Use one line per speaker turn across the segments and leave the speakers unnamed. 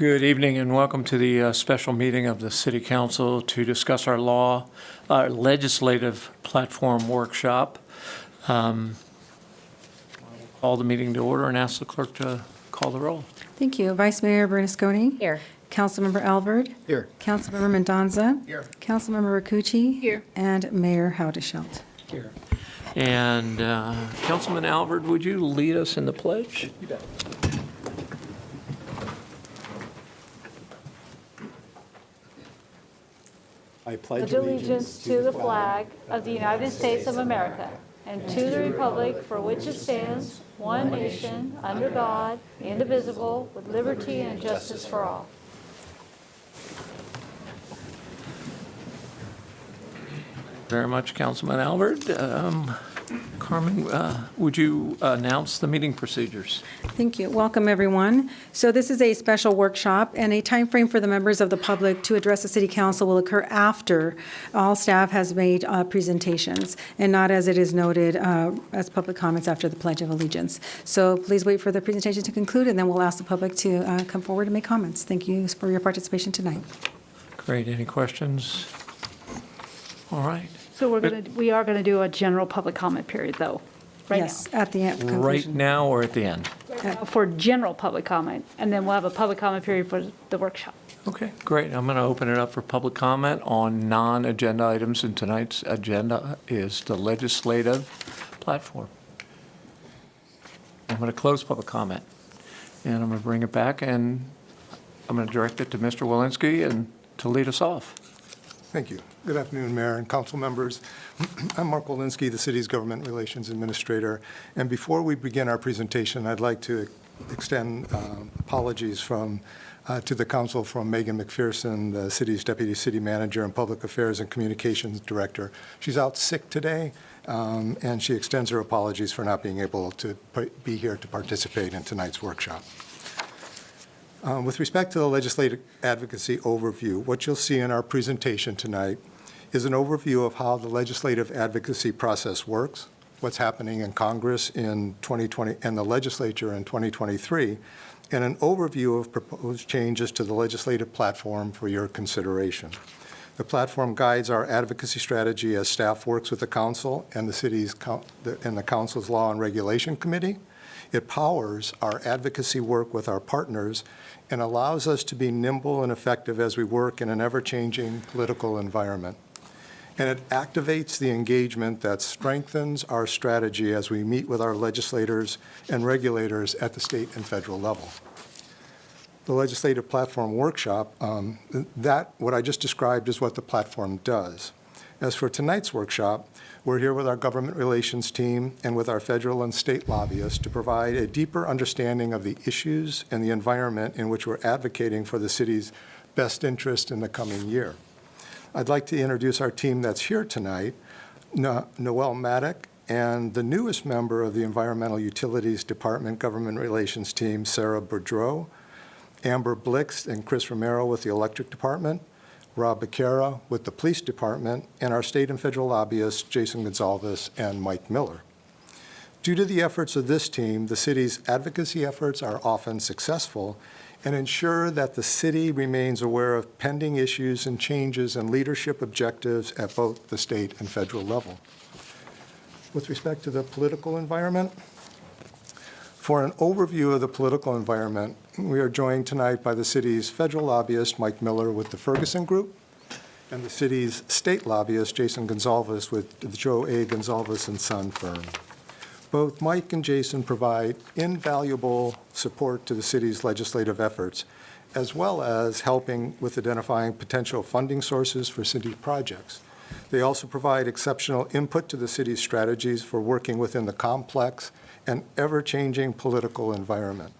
Good evening and welcome to the special meeting of the City Council to discuss our legislative platform workshop. I'll call the meeting to order and ask the clerk to call the roll.
Thank you. Vice Mayor Bernasconi.
Here.
Councilmember Alvord.
Here.
Councilmember Mendoza.
Here.
Councilmember Rakucci.
Here.
And Mayor Haudeshelt.
Here. And Councilman Alvord, would you lead us in the pledge?
You bet. I
pledge allegiance to the flag of the United States of America and to the republic for which it stands, one nation, under God, indivisible, with liberty and justice for all.
Very much, Councilman Alvord. Carmen, would you announce the meeting procedures?
Thank you. Welcome, everyone. So this is a special workshop, and a time frame for the members of the public to address the City Council will occur after all staff has made presentations, and not as it is noted as public comments after the Pledge of Allegiance. So please wait for the presentation to conclude, and then we'll ask the public to come forward and make comments. Thank you for your participation tonight.
Great. Any questions? All right.
So we are gonna do a general public comment period, though, right now.
Yes, at the end.
Right now or at the end?
For general public comment, and then we'll have a public comment period for the workshop.
Okay, great. I'm going to open it up for public comment on non-agenda items, and tonight's agenda is the legislative platform. I'm going to close public comment, and I'm going to bring it back, and I'm going to direct it to Mr. Walensky and to lead us off.
Thank you. Good afternoon, Mayor and council members. I'm Mark Walensky, the city's government relations administrator. And before we begin our presentation, I'd like to extend apologies to the council from Megan McPherson, the city's deputy city manager and public affairs and communications director. She's out sick today, and she extends her apologies for not being able to be here to participate in tonight's workshop. With respect to the legislative advocacy overview, what you'll see in our presentation tonight is an overview of how the legislative advocacy process works, what's happening in Congress in 2020 and the legislature in 2023, and an overview of proposed changes to the legislative platform for your consideration. The platform guides our advocacy strategy as staff works with the council and the council's Law and Regulation Committee. It powers our advocacy work with our partners and allows us to be nimble and effective as we work in an ever-changing political environment. And it activates the engagement that strengthens our strategy as we meet with our legislators and regulators at the state and federal level. The Legislative Platform Workshop, what I just described is what the platform does. As for tonight's workshop, we're here with our government relations team and with our federal and state lobbyists to provide a deeper understanding of the issues and the environment in which we're advocating for the city's best interest in the coming year. I'd like to introduce our team that's here tonight, Noel Maddock, and the newest member of the Environmental Utilities Department Government Relations team, Sarah Boudreau, Amber Blix and Chris Romero with the Electric Department, Rob Becerra with the Police Department, and our state and federal lobbyists, Jason Gonzalez and Mike Miller. Due to the efforts of this team, the city's advocacy efforts are often successful and ensure that the city remains aware of pending issues and changes in leadership objectives at both the state and federal level. With respect to the political environment, for an overview of the political environment, we are joined tonight by the city's federal lobbyist, Mike Miller, with the Ferguson Group, and the city's state lobbyist, Jason Gonzalez, with the Joe A. Gonzalez and Son firm. Both Mike and Jason provide invaluable support to the city's legislative efforts, as well as helping with identifying potential funding sources for city projects. They also provide exceptional input to the city's strategies for working within the complex and ever-changing political environment.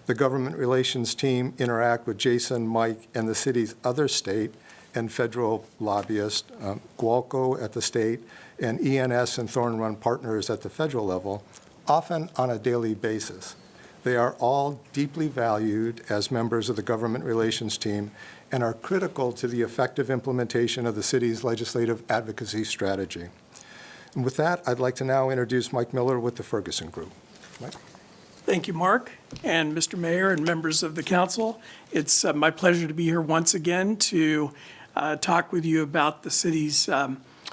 The government relations team interact with Jason, Mike, and the city's other state and federal lobbyists, Gualco at the state, and ENS and Thorn Run Partners at the federal level, often on a daily basis. They are all deeply valued as members of the government relations team and are critical to the effective implementation of the city's legislative advocacy strategy. And with that, I'd like to now introduce Mike Miller with the Ferguson Group. Mike?
Thank you, Mark, and Mr. Mayor and members of the council. It's my pleasure to be here once again to talk with you about the city's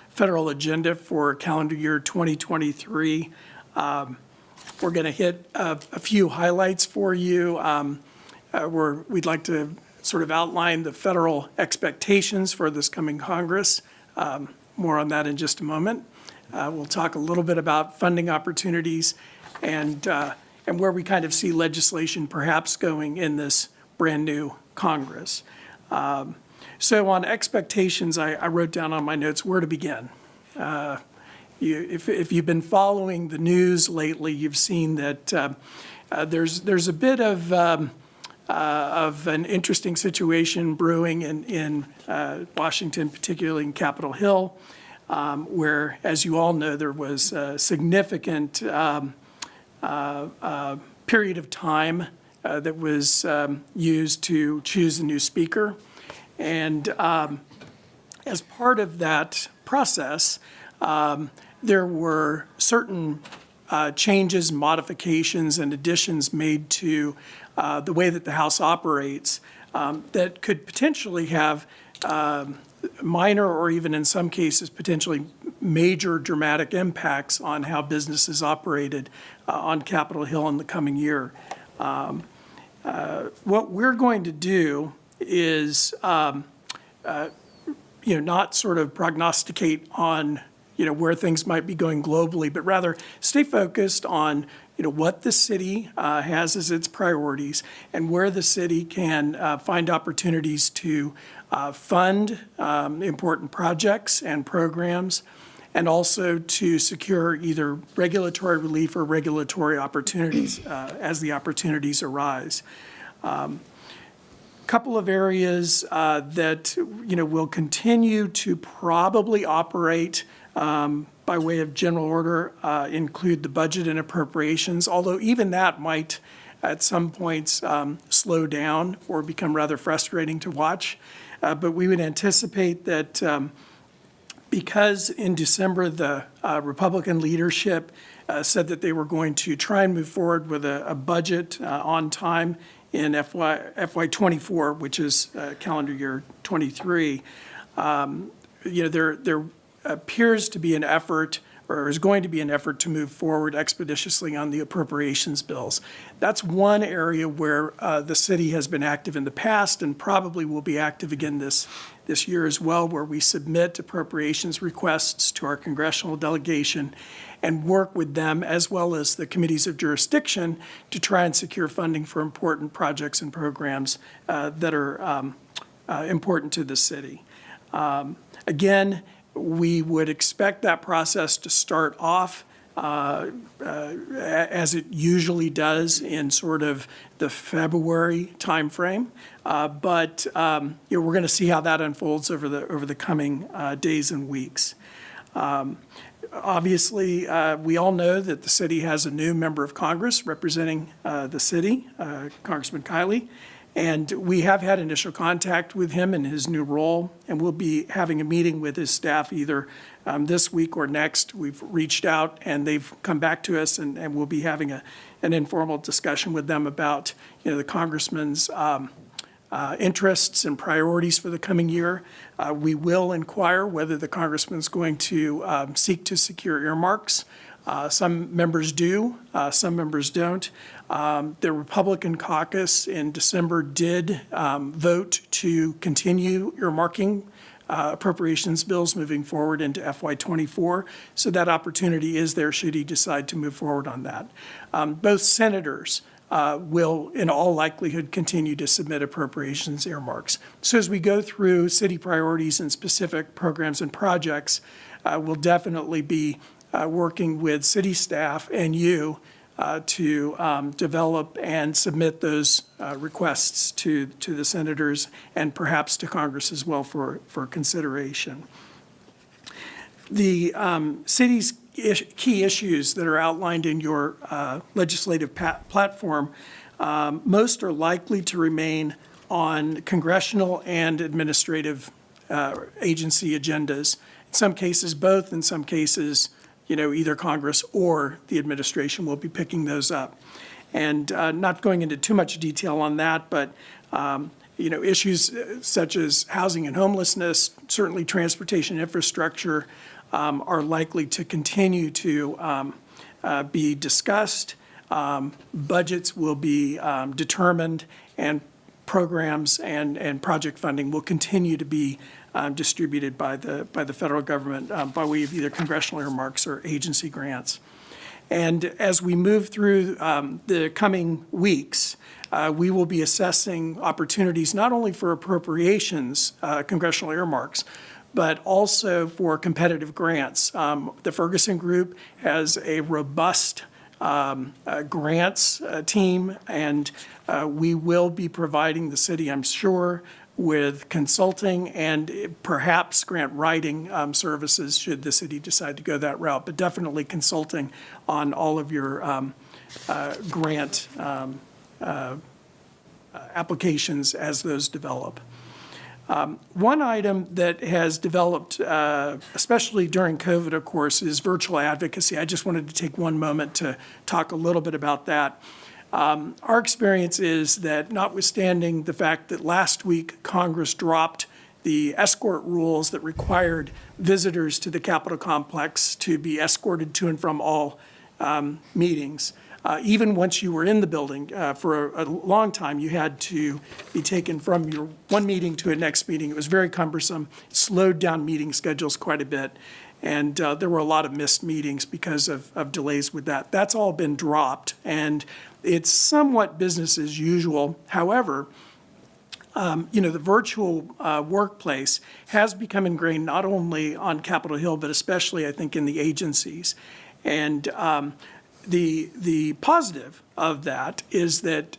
federal agenda for calendar year 2023. We're going to hit a few highlights for you. We'd like to sort of outline the federal expectations for this coming Congress. More on that in just a moment. We'll talk a little bit about funding opportunities and where we kind of see legislation perhaps going in this brand-new Congress. So on expectations, I wrote down on my notes where to begin. If you've been following the news lately, you've seen that there's a bit of an interesting situation brewing in Washington, particularly in Capitol Hill, where, as you all know, there was a significant period of time that was used to choose a new speaker. And as part of that process, there were certain changes, modifications, and additions made to the way that the House operates that could potentially have minor or even in some cases potentially major dramatic impacts on how business is operated on Capitol Hill in the coming year. What we're going to do is not sort of prognosticate on where things might be going globally, but rather stay focused on what the city has as its priorities and where the city can find opportunities to fund important projects and programs, and also to secure either regulatory relief or regulatory opportunities as the opportunities arise. Couple of areas that will continue to probably operate by way of general order include the budget and appropriations, although even that might at some points slow down or become rather frustrating to watch. But we would anticipate that because in December the Republican leadership said that they were going to try and move forward with a budget on time in FY24, which is calendar year 23, there appears to be an effort, or is going to be an effort, to move forward expeditiously on the appropriations bills. That's one area where the city has been active in the past and probably will be active again this year as well, where we submit appropriations requests to our congressional delegation and work with them as well as the committees of jurisdiction to try and secure funding for important projects and programs that are important to the city. Again, we would expect that process to start off as it usually does in sort of the February timeframe, but we're going to see how that unfolds over the coming days and weeks. Obviously, we all know that the city has a new member of Congress representing the city, Congressman Kiley. And we have had initial contact with him in his new role, and we'll be having a meeting with his staff either this week or next. We've reached out, and they've come back to us, and we'll be having an informal discussion with them about the congressman's interests and priorities for the coming year. We will inquire whether the congressman's going to seek to secure earmarks. Some members do, some members don't. The Republican caucus in December did vote to continue earmarking appropriations bills moving forward into FY24, so that opportunity is there should he decide to move forward on that. Both senators will, in all likelihood, continue to submit appropriations earmarks. So as we go through city priorities and specific programs and projects, we'll definitely be working with city staff and you to develop and submit those requests to the senators and perhaps to Congress as well for consideration. The city's key issues that are outlined in your legislative platform, most are likely to remain on congressional and administrative agency agendas. In some cases, both. In some cases, either Congress or the administration will be picking those up. And not going into too much detail on that, but issues such as housing and homelessness, certainly transportation infrastructure, are likely to continue to be discussed. Budgets will be determined, and programs and project funding will continue to be distributed by the federal government by way of either congressional earmarks or agency grants. And as we move through the coming weeks, we will be assessing opportunities not only for appropriations, congressional earmarks, but also for competitive grants. The Ferguson Group has a robust grants team, and we will be providing the city, I'm sure, with consulting and perhaps grant writing services should the city decide to go that route, but definitely consulting on all of your grant applications as those develop. One item that has developed, especially during COVID, of course, is virtual advocacy. I just wanted to take one moment to talk a little bit about that. Our experience is that notwithstanding the fact that last week Congress dropped the escort rules that required visitors to the Capitol complex to be escorted to and from all meetings, even once you were in the building for a long time, you had to be taken from your one meeting to a next meeting. It was very cumbersome, slowed down meeting schedules quite a bit, and there were a lot of missed meetings because of delays with that. That's all been dropped, and it's somewhat business as usual. However, the virtual workplace has become ingrained not only on Capitol Hill, but especially, I think, in the agencies. And the positive of that is that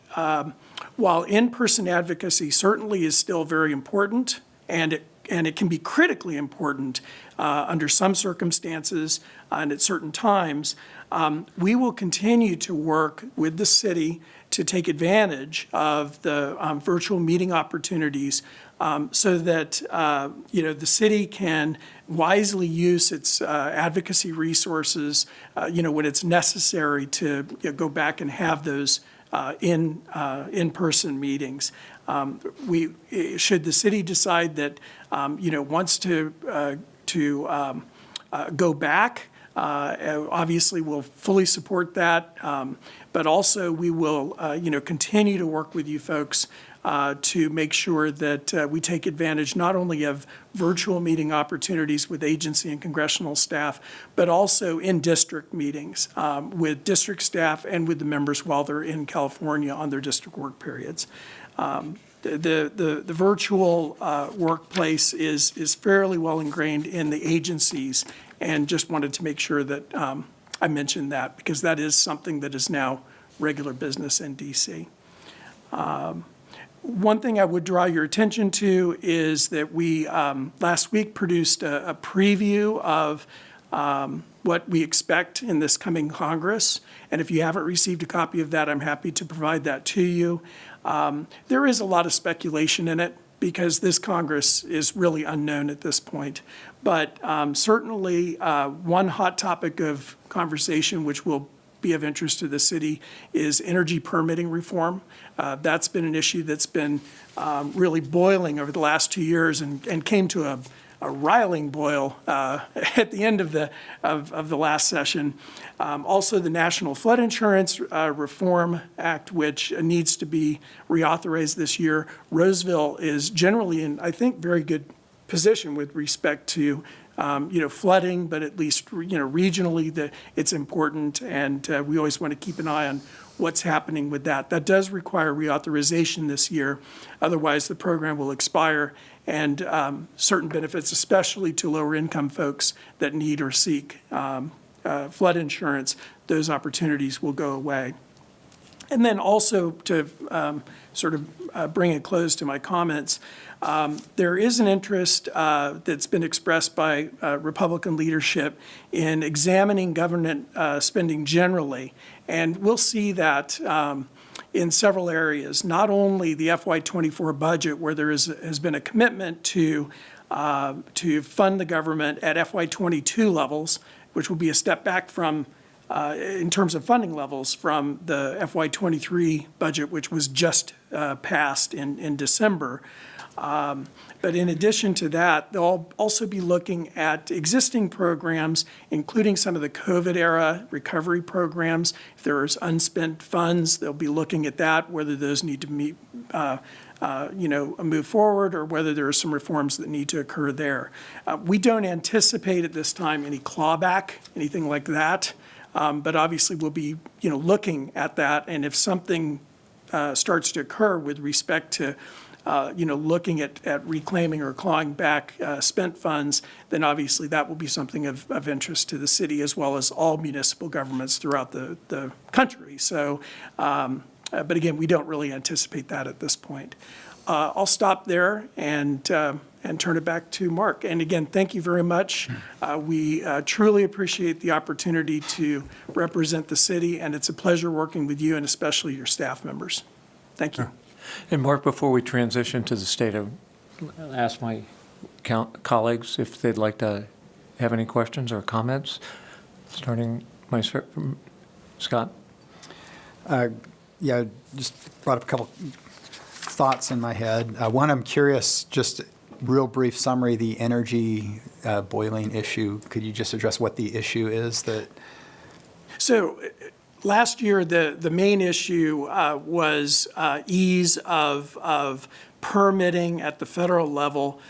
while in-person advocacy certainly is still very important, and it can be critically important under some circumstances and at certain times, we will continue to work with the city to take advantage of the virtual meeting opportunities so that the city can wisely use its advocacy resources when it's necessary to go back and have those in-person meetings. Should the city decide that wants to go back, obviously we'll fully support that, but also we will continue to work with you folks to make sure that we take advantage not only of virtual meeting opportunities with agency and congressional staff, but also in district meetings with district staff and with the members while they're in California on their district work periods. The virtual workplace is fairly well ingrained in the agencies, and just wanted to make sure that I mentioned that, because that is something that is now regular business in DC. One thing I would draw your attention to is that we last week produced a preview of what we expect in this coming Congress. And if you haven't received a copy of that, I'm happy to provide that to you. There is a lot of speculation in it because this Congress is really unknown at this point. But certainly one hot topic of conversation which will be of interest to the city is energy permitting reform. That's been an issue that's been really boiling over the last 2 years and came to a riling boil at the end of the last session. Also, the National Flood Insurance Reform Act, which needs to be reauthorized this year. Roseville is generally in, I think, very good position with respect to flooding, but at least, regionally, it's important, and we always want to keep an eye on what's happening with that. That does require reauthorization this year. Otherwise, the program will expire, and certain benefits, especially to lower-income folks that need or seek flood insurance, those opportunities will go away. And then also to bring a close to my comments, there is an interest that's been expressed by Republican leadership in examining government spending generally. And we'll see that in several areas, not only the FY24 budget, where there has been a commitment to fund the government at FY22 levels, which will be a step back from in terms of funding levels from the FY23 budget, which was just passed in December. But in addition to that, they'll also be looking at existing programs, including some of the COVID-era recovery programs. If there's unspent funds, they'll be looking at that, whether those need to move forward or whether there are some reforms that need to occur there. We don't anticipate at this time any clawback, anything like that. But obviously, we'll be, looking at that. And if something starts to occur with respect to looking at reclaiming or clawing back spent funds, then obviously that will be something of interest to the city as well as all municipal governments throughout the country. So, but again, we don't really anticipate that at this point. I'll stop there and turn it back to Mark. And again, thank you very much. We truly appreciate the opportunity to represent the city, and it's a pleasure working with you and especially your staff members. Thank you.
And Mark, before we transition to the state, I'll ask my colleagues if they'd like to have any questions or comments, starting from Scott.
Yeah, just brought up a couple thoughts in my head. One, I'm curious, just real brief summary, the energy boiling issue. Could you just address what the issue is that?
So last year, the main issue was ease of permitting at the federal level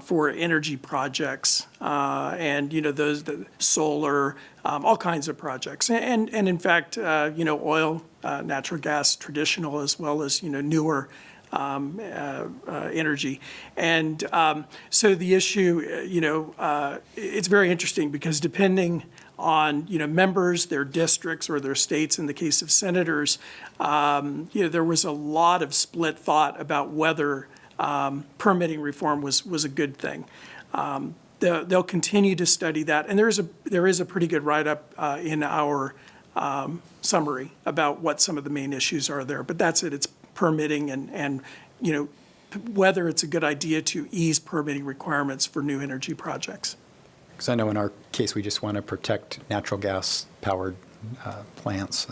for energy projects, and those the solar, all kinds of projects, and in fact, oil, natural gas, traditional as well as newer energy, and so the issue, it's very interesting because depending on members, their districts, or their states. In the case of senators, there was a lot of split thought about whether permitting reform was a good thing. They'll continue to study that, and there is a pretty good write-up in our summary about what some of the main issues are there. But that's it. It's permitting and whether it's a good idea to ease permitting requirements for new energy projects.
Because I know in our case, we just want to protect natural gas-powered plants.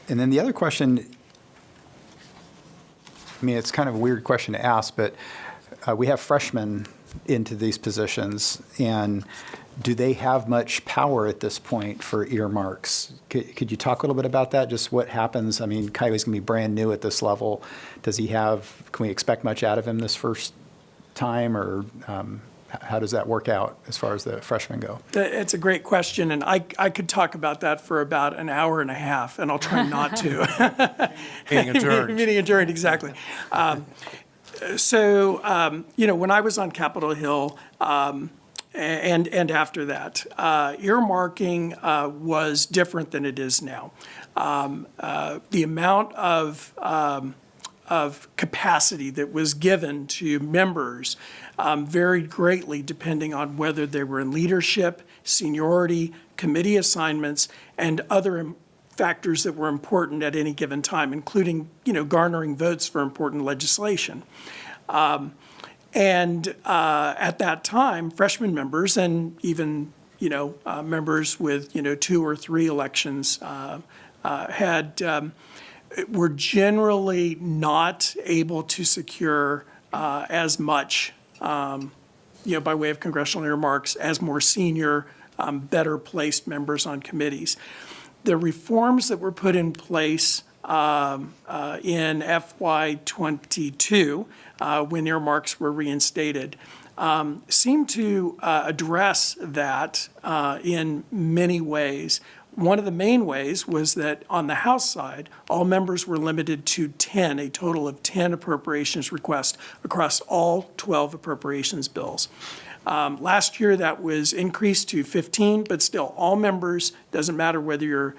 And then the other question, I mean, it's kind of a weird question to ask, but we have freshmen into these positions, and do they have much power at this point for earmarks? Could you talk a little bit about that? Just what happens? I mean, Kylie's going to be brand new at this level. Can we expect much out of him this first time, or how does that work out as far as the freshmen go?
It's a great question, and I could talk about that for about an hour and a half, and I'll try not to.
Meeting adjourned.
Meeting adjourned, exactly. So, when I was on Capitol Hill, and after that, earmarking was different than it is now. The amount of capacity that was given to members varied greatly depending on whether they were in leadership, seniority, committee assignments, and other factors that were important at any given time, including, garnering votes for important legislation. And at that time, freshman members and even, members with, 2 or 3 elections were generally not able to secure as much, by way of congressional earmarks as more senior, better placed members on committees. The reforms that were put in place in FY22, when earmarks were reinstated, seemed to address that in many ways. One of the main ways was that on the House side, all members were limited to a total of 10 appropriations requests across all 12 appropriations bills. Last year, that was increased to 15, but still, all members, doesn't matter whether you're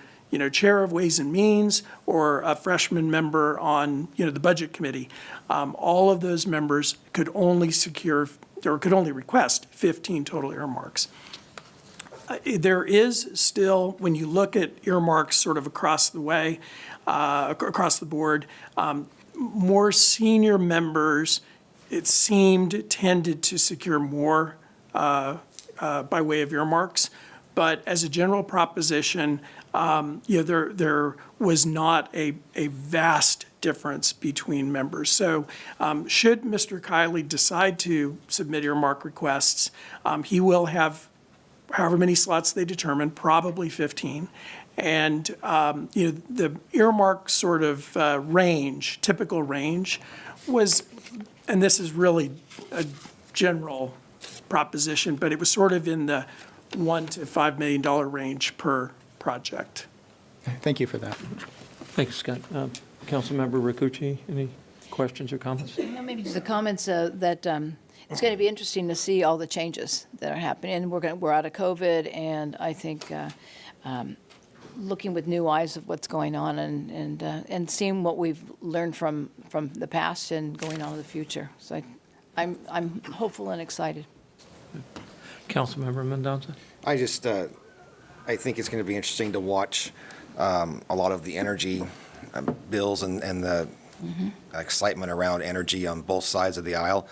chair of Ways and Means or a freshman member on, the Budget Committee, all of those members could only request 15 total earmarks. There is still, when you look at earmarks sort of across the way, across the board, more senior members, it seemed, tended to secure more by way of earmarks, But as a general proposition, there was not a vast difference between members. So should Mr. Kiley decide to submit earmark requests, he will have however many slots they determine, probably 15. And, the earmark sort of range, typical range was, and this is really a general proposition, but it was sort of in the $1 to $5 million range per project.
Thank you for that.
Thanks, Scott. Councilmember Rakucci, any questions or comments?
No, maybe just the comments that it's going to be interesting to see all the changes that are happening. And we're out of COVID, and I think looking with new eyes of what's going on and seeing what we've learned from the past and going on to the future. So I'm hopeful and excited.
Councilmember Mendoza?
I think it's going to be interesting to watch a lot of the energy bills and the excitement around energy on both sides of the aisle.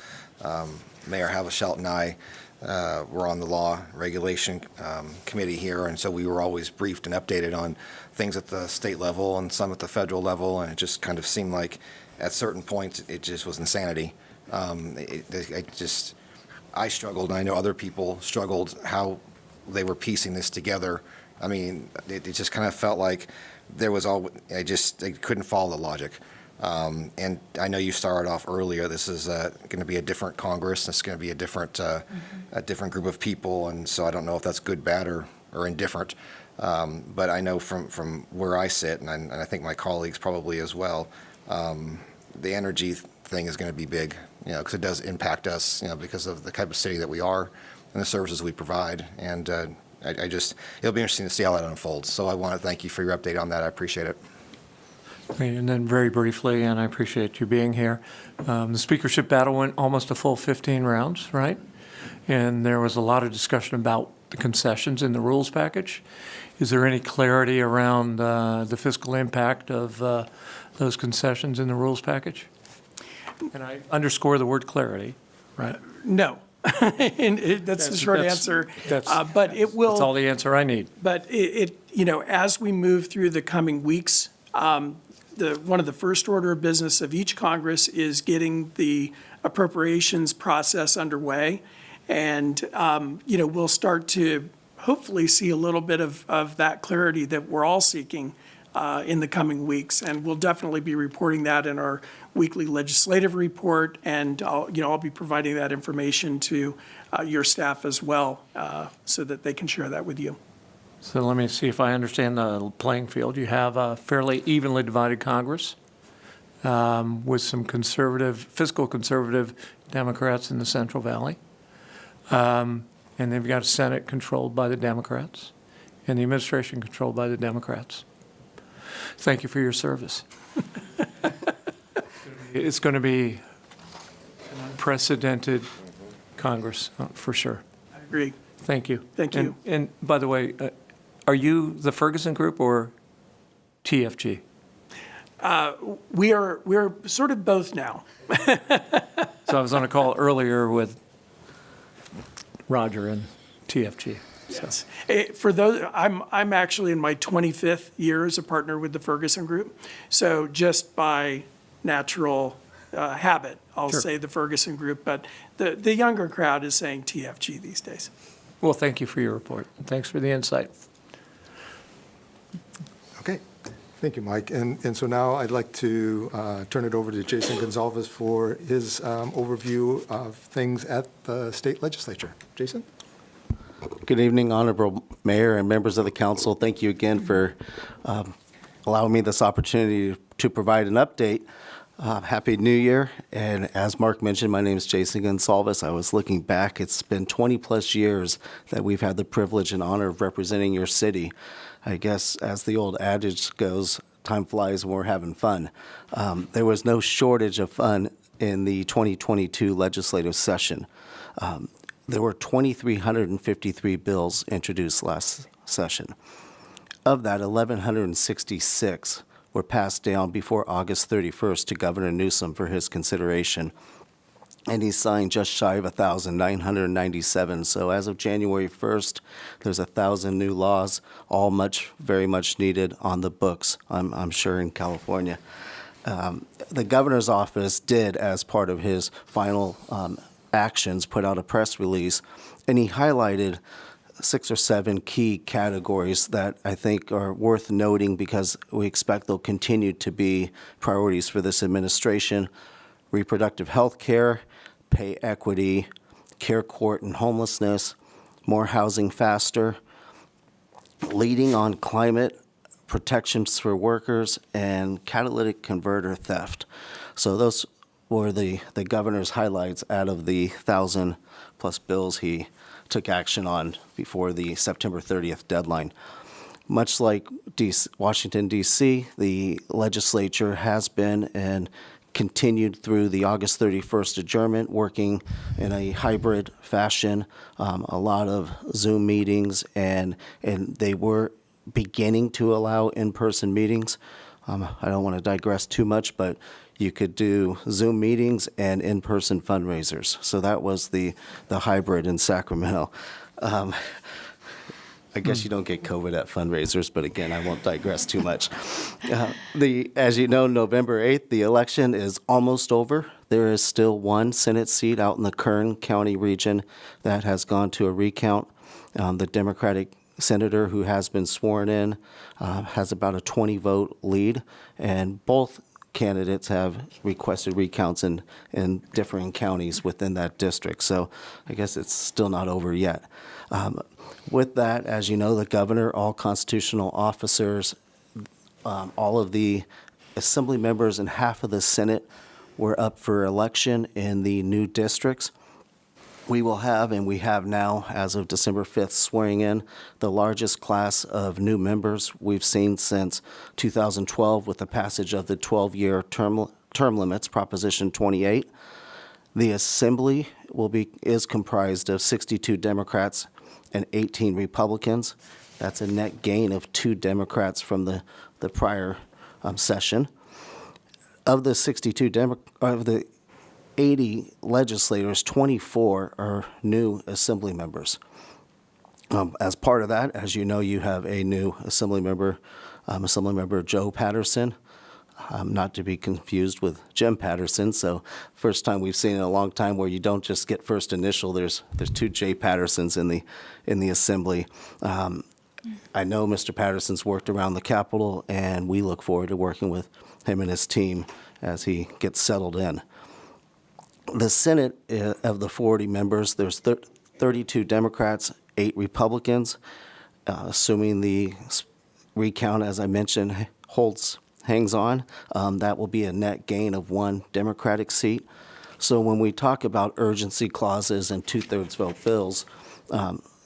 Mayor Havishelt and I were on the Law Regulation Committee here, and so we were always briefed and updated on things at the state level and some at the federal level, and it just kind of seemed like at certain points it just was insanity. I struggled, and I know other people struggled how they were piecing this together. I mean, it just kind of felt like there was they couldn't follow the logic. And I know you started off earlier. This is going to be a different Congress. It's going to be a different group of people, and so I don't know if that's good, bad, or indifferent. But I know from where I sit, and I think my colleagues probably as well, the energy thing is going to be big, because it does impact us, because of the type of city that we are and the services we provide. And it'll be interesting to see how that unfolds. So I want to thank you for your update on that. I appreciate it.
Great. And then very briefly, and I appreciate you being here, the speakership battle went almost a full 15 rounds, right? And there was a lot of discussion about the concessions in the rules package. Is there any clarity around the fiscal impact of those concessions in the rules package? And I underscore the word clarity, right?
No. And that's the short answer. But it will.
That's all the answer I need.
But as we move through the coming weeks, one of the first order of business of each Congress is getting the appropriations process underway. And, we'll start to hopefully see a little bit of that clarity that we're all seeking in the coming weeks. And we'll definitely be reporting that in our weekly legislative report. And I'll be providing that information to your staff as well, so that they can share that with you.
So let me see if I understand the playing field. You have a fairly evenly divided Congress with some fiscal conservative Democrats in the Central Valley. And they've got a Senate controlled by the Democrats and the administration controlled by the Democrats. Thank you for your service. It's going to be an unprecedented Congress, for sure.
I agree.
Thank you.
Thank you.
And by the way, are you the Ferguson Group or TFG?
We're sort of both now.
So I was on a call earlier with Roger and TFG.
Yes. For those, I'm actually in my 25th year as a partner with the Ferguson Group. So just by natural habit, I'll say the Ferguson Group, but the younger crowd is saying TFG these days.
Well, thank you for your report. Thanks for the insight.
Okay, thank you, Mike. And so now I'd like to turn it over to Jason Gonzalez for his overview of things at the state legislature. Jason?
Good evening, Honorable Mayor and members of the council. Thank you again for allowing me this opportunity to provide an update. Happy New Year. And as Mark mentioned, my name is Jason Gonsalves. I was looking back. It's been 20-plus years that we've had the privilege and honor of representing your city. I guess, as the old adage goes, time flies when we're having fun. There was no shortage of fun in the 2022 legislative session. There were 2,353 bills introduced last session. Of that, 1,166 were passed down before August 31st to Governor Newsom for his consideration. and he signed just shy of 1,997. So as of January 1st, there's 1,000 new laws, all very much needed on the books, I'm sure, in California. The governor's office did, as part of his final actions, put out a press release, and he highlighted 6 or 7 key categories that I think are worth noting because we expect they'll continue to be priorities for this administration: reproductive health care, pay equity, care court and homelessness, more housing faster, leading on climate, protections for workers, and catalytic converter theft. So those were the governor's highlights out of the 1,000+ bills he took action on before the September 30th deadline. Much like Washington, D.C., the legislature has been and continued through the August 31st adjournment, working in a hybrid fashion, a lot of Zoom meetings, and they were beginning to allow in-person meetings. I don't want to digress too much, but you could do Zoom meetings and in-person fundraisers. So that was the hybrid in Sacramento. I guess you don't get COVID at fundraisers, but again, I won't digress too much. As you know, November 8th, the election is almost over. There is still one Senate seat out in the Kern County region that has gone to a recount. The Democratic senator who has been sworn in has about a 20-vote lead, and both candidates have requested recounts in differing counties within that district. So I guess it's still not over yet. With that, as you know, the governor, all constitutional officers, all of the assembly members and half of the Senate were up for election in the new districts. We will have, and we have now, as of December 5th, swearing in the largest class of new members we've seen since 2012 with the passage of the 12-year term limits, Proposition 28. The Assembly is comprised of 62 Democrats and 18 Republicans. That's a net gain of 2 Democrats from the prior session. Of the 80 legislators, 24 are new Assembly members. As part of that, as you know, you have a new Assembly member Joe Patterson, not to be confused with Jim Patterson. So first time we've seen in a long time where you don't just get first initial. There's 2 J. Pattersons in the Assembly. I know Mr. Patterson's worked around the Capitol, and we look forward to working with him and his team as he gets settled in. The Senate, of the 40 members, there's 32 Democrats, 8 Republicans. Assuming the recount, as I mentioned, hangs on, that will be a net gain of 1 Democratic seat. So when we talk about urgency clauses and 2/3 vote bills,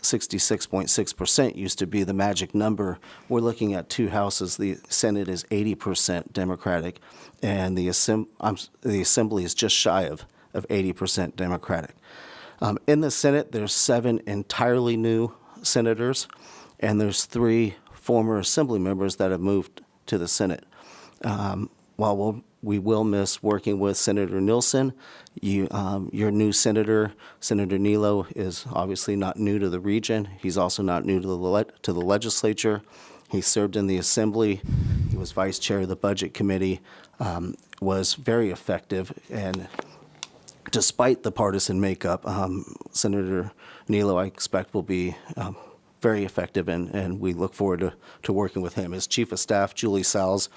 66.6% used to be the magic number. We're looking at 2 houses. The Senate is 80% Democratic, and the Assembly is just shy of 80% Democratic. In the Senate, there's 7 entirely new senators, and there's 3 former Assembly members that have moved to the Senate. While we will miss working with Senator Nielsen, your new senator, Senator Nilo, is obviously not new to the region. He's also not new to the legislature. He served in the Assembly. He was vice chair of the Budget Committee, was very effective, and despite the partisan makeup, Senator Nilo, I expect, will be very effective, and we look forward to working with him. His chief of staff, Julie Salz,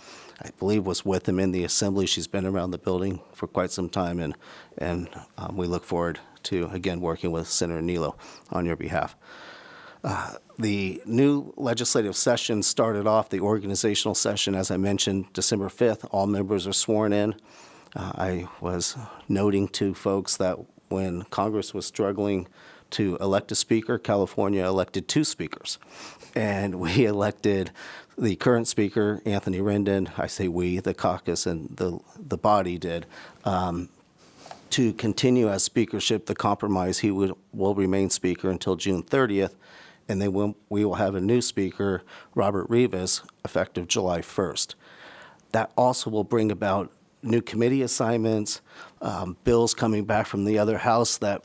I believe was with him in the Assembly. She's been around the building for quite some time, and we look forward to, again, working with Senator Nilo on your behalf. The new legislative session started off, the organizational session, as I mentioned, December 5th. All members are sworn in. I was noting to folks that when Congress was struggling to elect a speaker, California elected 2 speakers. And we elected the current speaker, Anthony Rendon, I say we, the caucus and the body did, to continue as speakership. The compromise, he will remain speaker until June 30th, and then we will have a new speaker, Robert Rivas, effective July 1st. That also will bring about new committee assignments, bills coming back from the other house that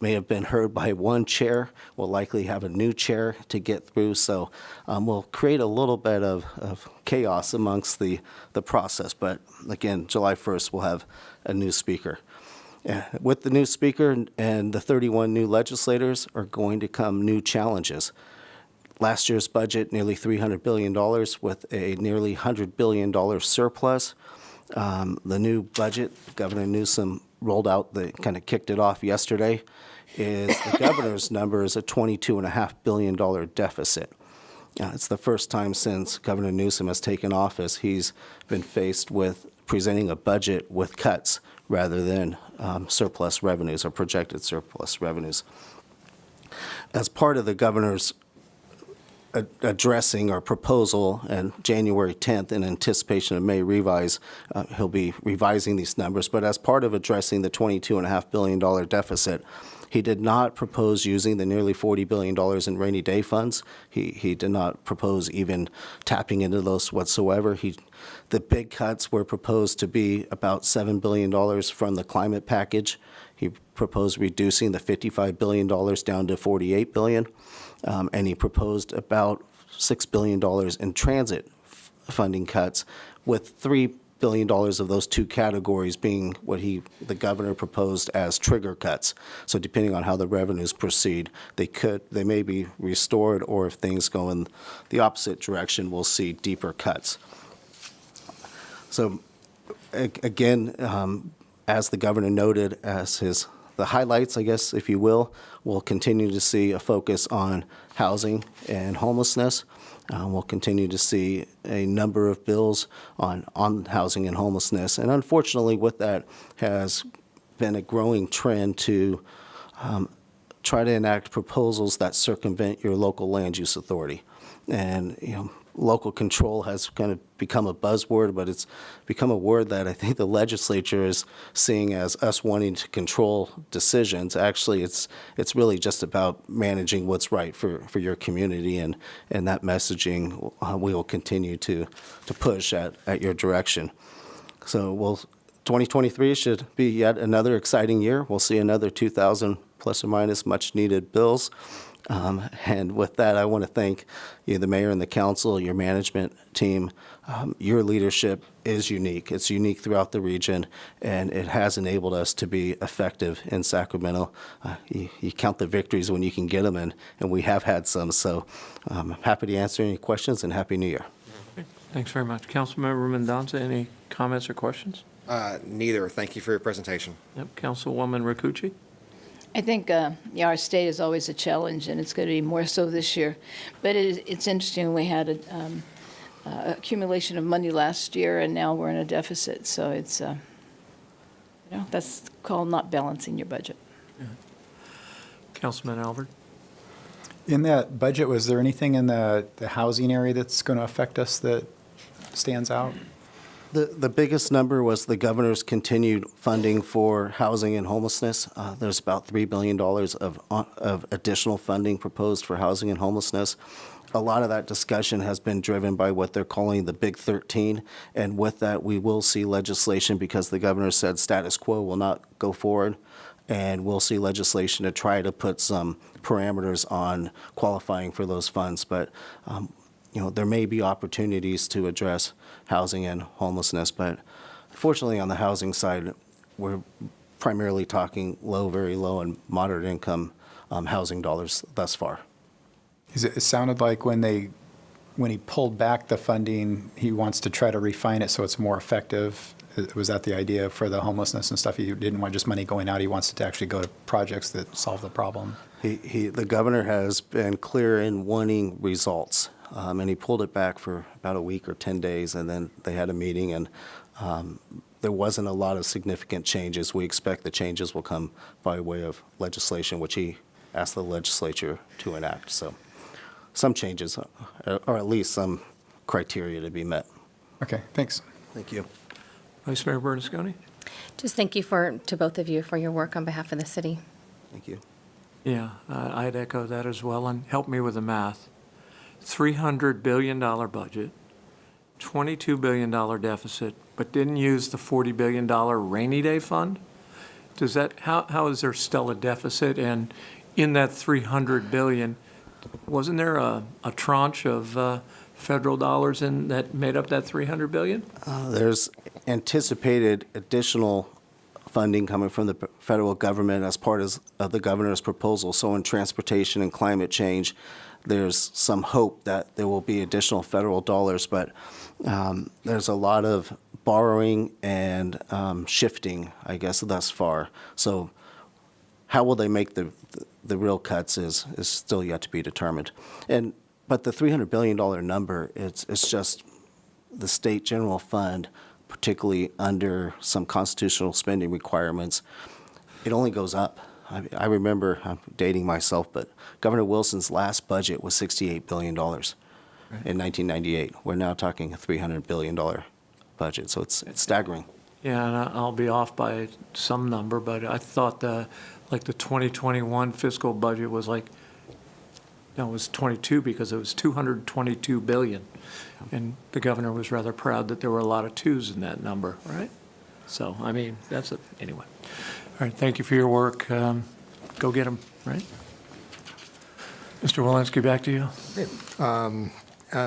may have been heard by one chair. We'll likely have a new chair to get through, so we'll create a little bit of chaos amongst the process. But again, July 1st, we'll have a new speaker. With the new speaker and the 31 new legislators are going to come new challenges. Last year's budget, nearly $300 billion with a nearly $100 billion surplus. The new budget, Governor Newsom rolled out, kind of kicked it off yesterday, is the governor's number is a $22.5 billion deficit. It's the first time since Governor Newsom has taken office he's been faced with presenting a budget with cuts rather than surplus revenues or projected surplus revenues. As part of the governor's addressing our proposal and January 10th in anticipation of May revise, he'll be revising these numbers, but as part of addressing the $22.5 billion deficit, he did not propose using the nearly $40 billion in rainy day funds. He did not propose even tapping into those whatsoever. The big cuts were proposed to be about $7 billion from the climate package. He proposed reducing the $55 billion down to $48 billion. And he proposed about $6 billion in transit funding cuts, with $3 billion of those two categories being what the governor proposed as trigger cuts. So depending on how the revenues proceed, they may be restored, or if things go in the opposite direction, we'll see deeper cuts. So again, as the governor noted, the highlights, I guess, if you will, we'll continue to see a focus on housing and homelessness. We'll continue to see a number of bills on housing and homelessness. And unfortunately, with that has been a growing trend to try to enact proposals that circumvent your local land use authority. And, local control has kind of become a buzzword, but it's become a word that I think the legislature is seeing as us wanting to control decisions. Actually, it's really just about managing what's right for your community, and that messaging we will continue to push at your direction. So 2023 should be yet another exciting year. We'll see another 2,000 plus or minus much needed bills. And with that, I want to thank you, the mayor and the council, your management team. Your leadership is unique. It's unique throughout the region, and it has enabled us to be effective in Sacramento. You count the victories when you can get them, and we have had some. So I'm happy to answer any questions, and Happy New Year.
Thanks very much. Councilmember Mendoza, any comments or questions?
Neither. Thank you for your presentation.
Yep. Councilwoman Rakucci?
I think our state is always a challenge, and it's going to be more so this year. But it's interesting. We had an accumulation of money last year, and now we're in a deficit. So it's, that's called not balancing your budget.
Yeah. Councilman Albert?
In that budget, was there anything in the housing area that's going to affect us that stands out?
The biggest number was the governor's continued funding for housing and homelessness. There's about $3 billion of additional funding proposed for housing and homelessness. A lot of that discussion has been driven by what they're calling the Big 13, and with that, we will see legislation, because the governor said status quo will not go forward, and we'll see legislation to try to put some parameters on qualifying for those funds. But there may be opportunities to address housing and homelessness, but fortunately on the housing side, we're primarily talking low, very low, and moderate income housing dollars thus far.
It sounded like when he pulled back the funding, he wants to try to refine it so it's more effective. Was that the idea for the homelessness and stuff? He didn't want just money going out. He wants to actually go to projects that solve the problem.
The governor has been clear in wanting results. And he pulled it back for about a week or 10 days, and then they had a meeting, and there wasn't a lot of significant changes. We expect the changes will come by way of legislation, which he asked the legislature to enact. So some changes, or at least some criteria to be met.
Okay, thanks.
Thank you.
Vice Mayor Bernasconi?
Just thank you to both of you for your work on behalf of the city.
Thank you.
Yeah, I'd echo that as well, and help me with the math. $300 billion budget, $22 billion deficit, but didn't use the $40 billion rainy day fund? Does that, how is there still a deficit? And in that $300 billion, wasn't there a tranche of federal dollars in that made up that $300 billion?
There's anticipated additional funding coming from the federal government as part of the governor's proposal. So in transportation and climate change, there's some hope that there will be additional federal dollars, but there's a lot of borrowing and shifting, I guess, thus far. So how will they make the real cuts is still yet to be determined. But the $300 billion number, it's just the state general fund, particularly under some constitutional spending requirements. It only goes up. I remember, I'm dating myself, but Governor Wilson's last budget was $68 billion in 1998. We're now talking a $300 billion budget, so it's staggering.
Yeah, and I'll be off by some number, but I thought the 2021 fiscal budget was it was 22 because it was $222 billion. And the governor was rather proud that there were a lot of twos in that number, right? So, I mean, anyway. All right, thank you for your work. Go get them, right? Mr. Walensky, back to you.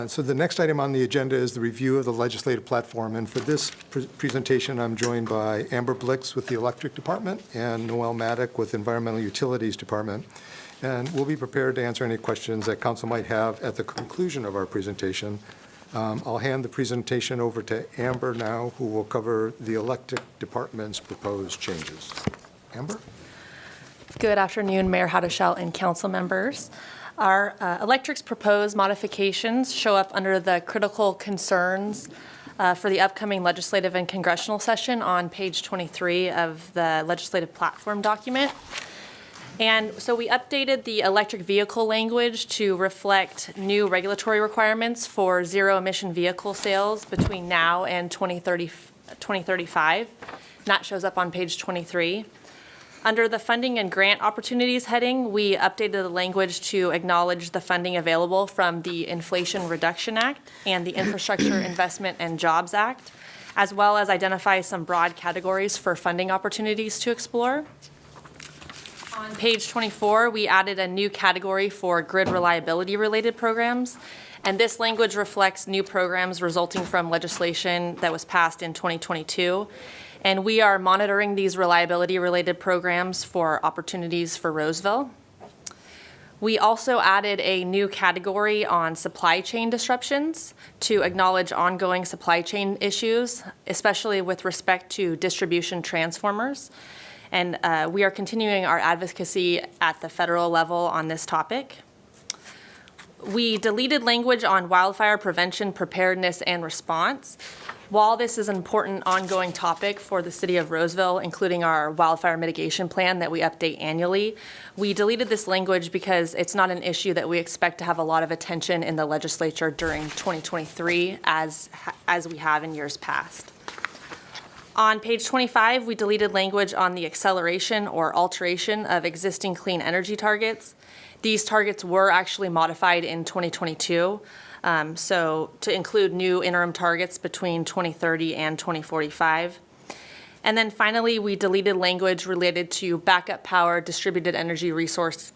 So the next item on the agenda is the review of the legislative platform. And for this presentation, I'm joined by Amber Blix with the Electric Department and Noel Maddock with Environmental Utilities Department. And we'll be prepared to answer any questions that council might have at the conclusion of our presentation. I'll hand the presentation over to Amber now, who will cover the Electric Department's proposed changes. Amber?
Good afternoon, Mayor Haddishell and council members. Our electric's proposed modifications show up under the critical concerns for the upcoming legislative and congressional session on page 23 of the legislative platform document. And so we updated the electric vehicle language to reflect new regulatory requirements for zero-emission vehicle sales between now and 2035. And that shows up on page 23. Under the funding and grant opportunities heading, we updated the language to acknowledge the funding available from the Inflation Reduction Act and the Infrastructure Investment and Jobs Act, as well as identify some broad categories for funding opportunities to explore. On page 24, we added a new category for grid reliability-related programs, and this language reflects new programs resulting from legislation that was passed in 2022. And we are monitoring these reliability-related programs for opportunities for Roseville. We also added a new category on supply chain disruptions to acknowledge ongoing supply chain issues, especially with respect to distribution transformers. And we are continuing our advocacy at the federal level on this topic. We deleted language on wildfire prevention, preparedness, and response. While this is an important ongoing topic for the city of Roseville, including our wildfire mitigation plan that we update annually, we deleted this language because it's not an issue that we expect to have a lot of attention in the legislature during 2023 as we have in years past. On page 25, we deleted language on the acceleration or alteration of existing clean energy targets. These targets were actually modified in 2022, so to include new interim targets between 2030 and 2045. And then finally, we deleted language related to backup power, distributed energy resources,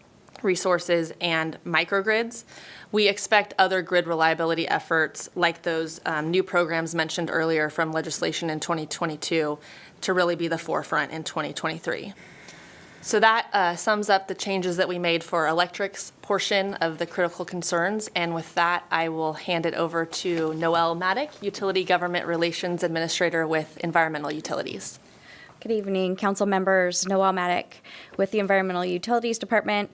and microgrids. We expect other grid reliability efforts like those new programs mentioned earlier from legislation in 2022 to really be the forefront in 2023. So that sums up the changes that we made for electric's portion of the critical concerns. And with that, I will hand it over to Noel Maddock, Utility Government Relations Administrator with Environmental Utilities.
Good evening, council members. Noel Maddock with the Environmental Utilities Department.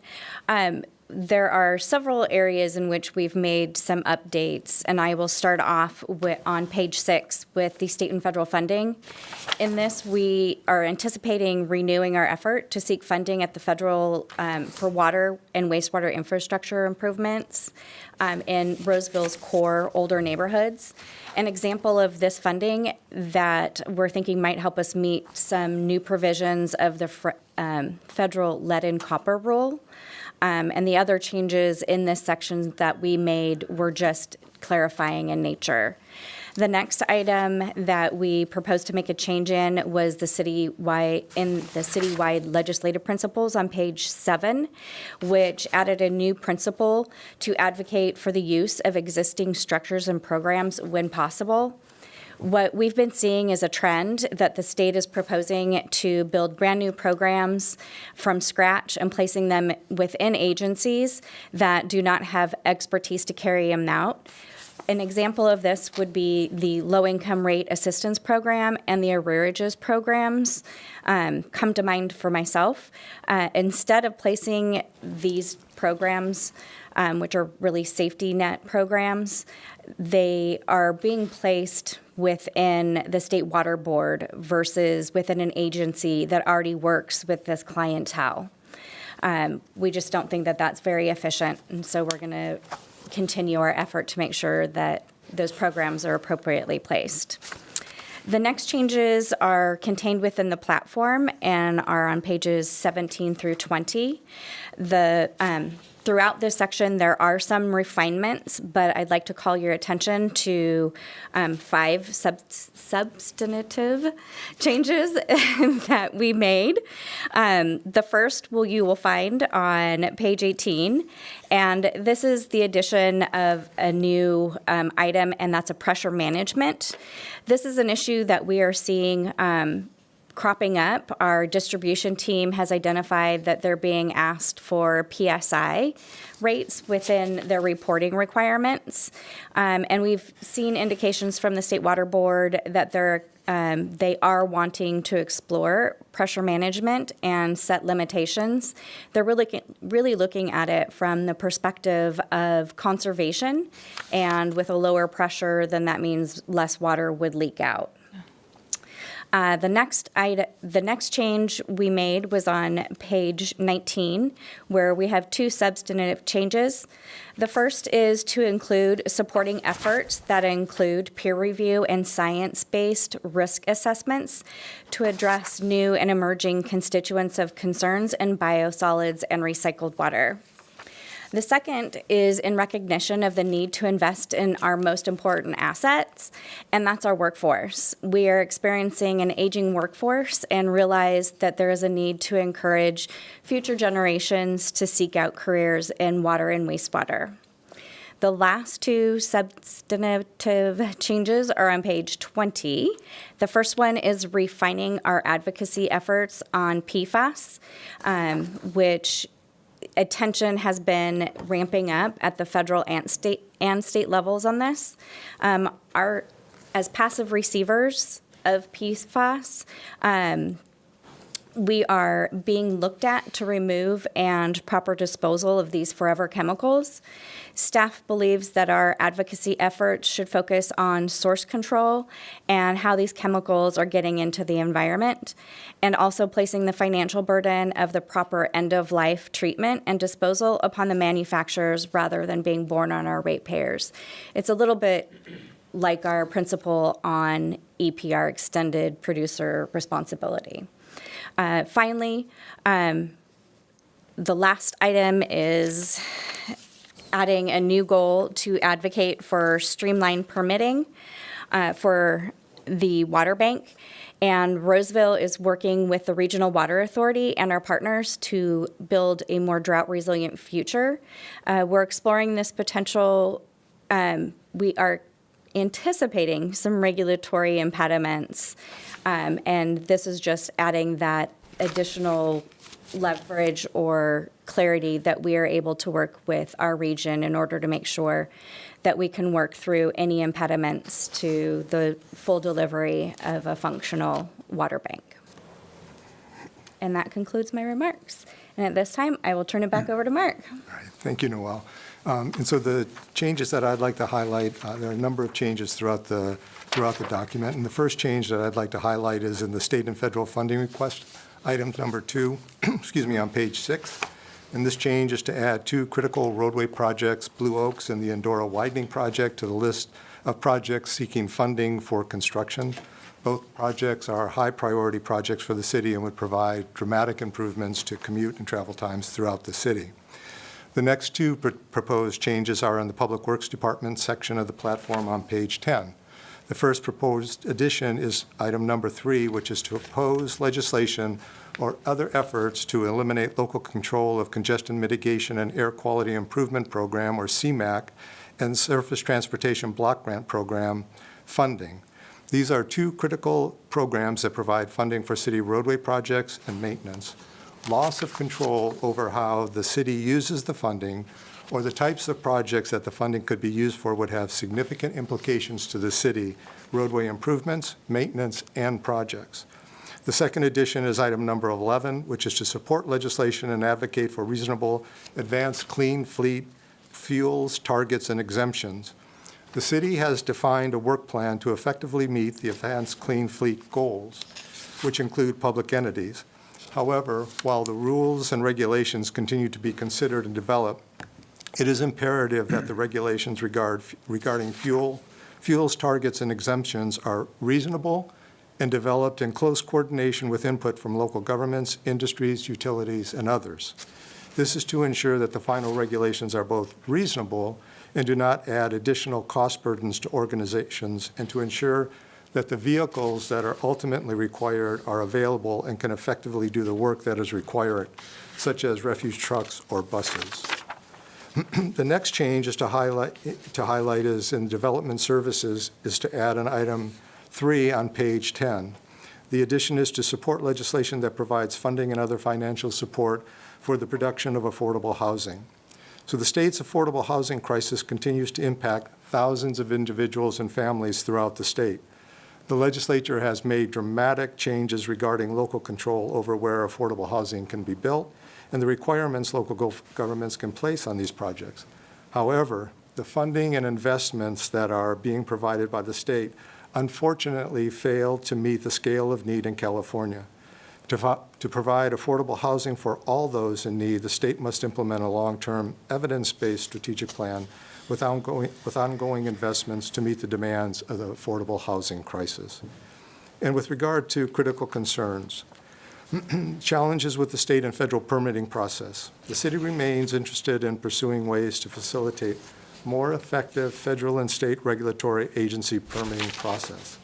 There are several areas in which we've made some updates, and I will start off on page 6 with the state and federal funding. In this, we are anticipating renewing our effort to seek funding at the federal for water and wastewater infrastructure improvements in Roseville's core older neighborhoods. An example of this funding that we're thinking might help us meet some new provisions of the federal lead and copper rule. And the other changes in this section that we made were just clarifying in nature. The next item that we proposed to make a change in was the citywide legislative principles on page 7, which added a new principle to advocate for the use of existing structures and programs when possible. What we've been seeing is a trend that the state is proposing to build brand-new programs from scratch and placing them within agencies that do not have expertise to carry them out. An example of this would be the low-income rate assistance program and the arrearages programs come to mind for myself. Instead of placing these programs, which are really safety net programs, they are being placed within the State Water Board versus within an agency that already works with this clientele. We just don't think that that's very efficient, and so we're going to continue our effort to make sure that those programs are appropriately placed. The next changes are contained within the platform and are on pages 17 through 20. Throughout this section, there are some refinements, but I'd like to call your attention to 5 substantive changes that we made. The first you will find on page 18, and this is the addition of a new item, and that's a pressure management. This is an issue that we are seeing cropping up. Our distribution team has identified that they're being asked for PSI rates within their reporting requirements. And we've seen indications from the State Water Board that they are wanting to explore pressure management and set limitations. They're really looking at it from the perspective of conservation, and with a lower pressure, then that means less water would leak out. The next change we made was on page 19, where we have 2 substantive changes. The first is to include supporting efforts that include peer review and science-based risk assessments to address new and emerging constituents of concerns in biosolids and recycled water. The second is in recognition of the need to invest in our most important assets, and that's our workforce. We are experiencing an aging workforce and realize that there is a need to encourage future generations to seek out careers in water and wastewater. The last 2 substantive changes are on page 20. The first one is refining our advocacy efforts on PFAS, which attention has been ramping up at the federal and state levels on this. As passive receivers of PFAS, we are being looked at to remove and proper disposal of these forever chemicals. Staff believes that our advocacy efforts should focus on source control and how these chemicals are getting into the environment, and also placing the financial burden of the proper end-of-life treatment and disposal upon the manufacturers rather than being borne on our ratepayers. It's a little bit like our principle on EPR, extended producer responsibility. Finally, the last item is adding a new goal to advocate for streamlined permitting for the water bank. And Roseville is working with the Regional Water Authority and our partners to build a more drought-resilient future. We're exploring this potential. We are anticipating some regulatory impediments, and this is just adding that additional leverage or clarity that we are able to work with our region in order to make sure that we can work through any impediments to the full delivery of a functional water bank. And that concludes my remarks. And at this time, I will turn it back over to Mark.
All right, thank you, Noel. And so the changes that I'd like to highlight, there are a number of changes throughout the document. And the first change that I'd like to highlight is in the state and federal funding request, item number 2, on page 6. And this change is to add 2 critical roadway projects, Blue Oaks and the Endora Widening Project, to the list of projects seeking funding for construction. Both projects are high-priority projects for the city and would provide dramatic improvements to commute and travel times throughout the city. The next 2 proposed changes are in the Public Works Department section of the platform on page 10. The first proposed addition is item number 3, which is to oppose legislation or other efforts to eliminate local control of Congestion Mitigation and Air Quality Improvement Program, or CMAQ, and Surface Transportation Block Grant Program funding. These are two critical programs that provide funding for city roadway projects and maintenance. Loss of control over how the city uses the funding or the types of projects that the funding could be used for would have significant implications to the city, roadway improvements, maintenance, and projects. The second addition is item number 11, which is to support legislation and advocate for reasonable advanced clean fleet fuels, targets, and exemptions. The city has defined a work plan to effectively meet the advanced clean fleet goals, which include public entities. However, while the rules and regulations continue to be considered and developed, it is imperative that the regulations regarding fuels, targets, and exemptions are reasonable and developed in close coordination with input from local governments, industries, utilities, and others. This is to ensure that the final regulations are both reasonable and do not add additional cost burdens to organizations, and to ensure that the vehicles that are ultimately required are available and can effectively do the work that is required, such as refuge trucks or buses. The next change is to highlight is in development services is to add an item 3 on page 10. The addition is to support legislation that provides funding and other financial support for the production of affordable housing. So the state's affordable housing crisis continues to impact thousands of individuals and families throughout the state. The legislature has made dramatic changes regarding local control over where affordable housing can be built and the requirements local governments can place on these projects. However, the funding and investments that are being provided by the state unfortunately fail to meet the scale of need in California. To provide affordable housing for all those in need, the state must implement a long-term, evidence-based strategic plan with ongoing investments to meet the demands of the affordable housing crisis. And with regard to critical concerns, challenges with the state and federal permitting process, the city remains interested in pursuing ways to facilitate more effective federal and state regulatory agency permitting process.